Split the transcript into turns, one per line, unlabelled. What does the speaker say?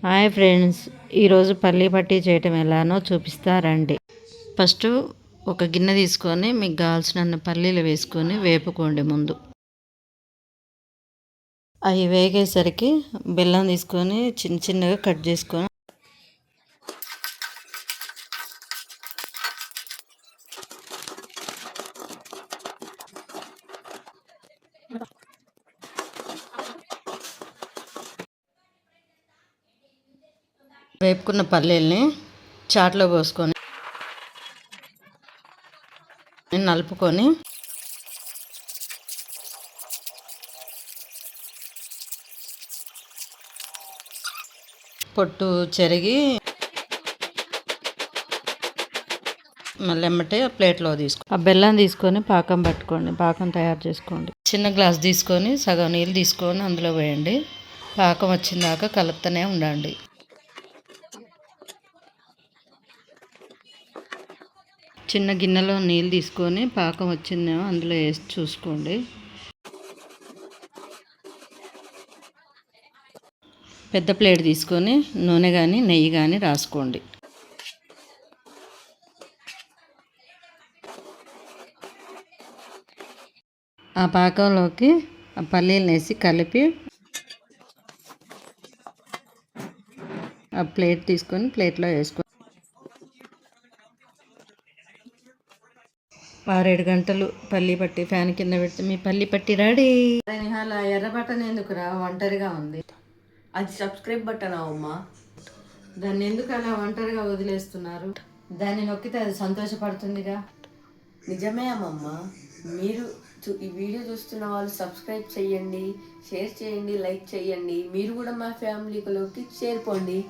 Hi friends, ఈరోజు పల్లీ పట్టి చేయటం ఎలానో చూపిస్తారండి. ఫస్ట్ ఒక గిన్నె తీసుకొని మీకు కావాల్సిన పల్లీలు వేసుకొని వేపుకోండి. ముందు అవి వేగేసరికి బెల్లం తీసుకొని చిన్న చిన్నగా కట్ చేసుకొని వేపుకున్న పల్లీల్ని చాట్లో పోసుకొని నలుపుకొని పొట్టు చెరిగి మళ్ళీ ఎమ్మటే ప్లేట్లో ఆ బెల్లం తీసుకొని పాకం పట్టుకోండి. పాకం తయారు చేసుకోండి. చిన్న గ్లాస్ తీసుకొని సగం నీళ్ళు తీసుకొని అందులో వేయండి. పాకం వచ్చిందాకా కలుపుతూనే ఉండండి. చిన్న గిన్నెలో నీళ్ళు తీసుకొని పాకం వచ్చిందేమో అందులో వేసి చూసుకోండి. పెద్ద ప్లేట్ తీసుకొని నూనె కానీ నెయ్యి కానీ రాసుకోండి. ఆ పాకంలోకి ఆ పల్లీలు వేసి కలిపి ఆ ప్లేట్ తీసుకొని ప్లేట్లో వేసుకోండి. 6-7 గంటలు పల్లి పట్టి ఫ్యాన్ కింద పెడితే మీ పల్లి పట్టి రెడీ. నిహాల ఎర్ర బటన్ ఎందుకురా ఒంటరిగా ఉంది?
అది సబ్స్క్రైబ్ బటన్ అమ్మా.
దాన్ని ఎందుకు అలా ఒంటరిగా వదిలేస్తున్నారు? దాన్ని నొక్కితే అది సంతోషపడుతుందిగా.
నిజమే అమ్మమ్మ. మీరు ఈ వీడియో చూస్తున్న వాళ్ళు సబ్స్క్రైబ్ చేయండి, షేర్ చేయండి, లైక్ చేయండి. మీరు కూడా మా ఫ్యామిలీలోకి చేరిపోండి.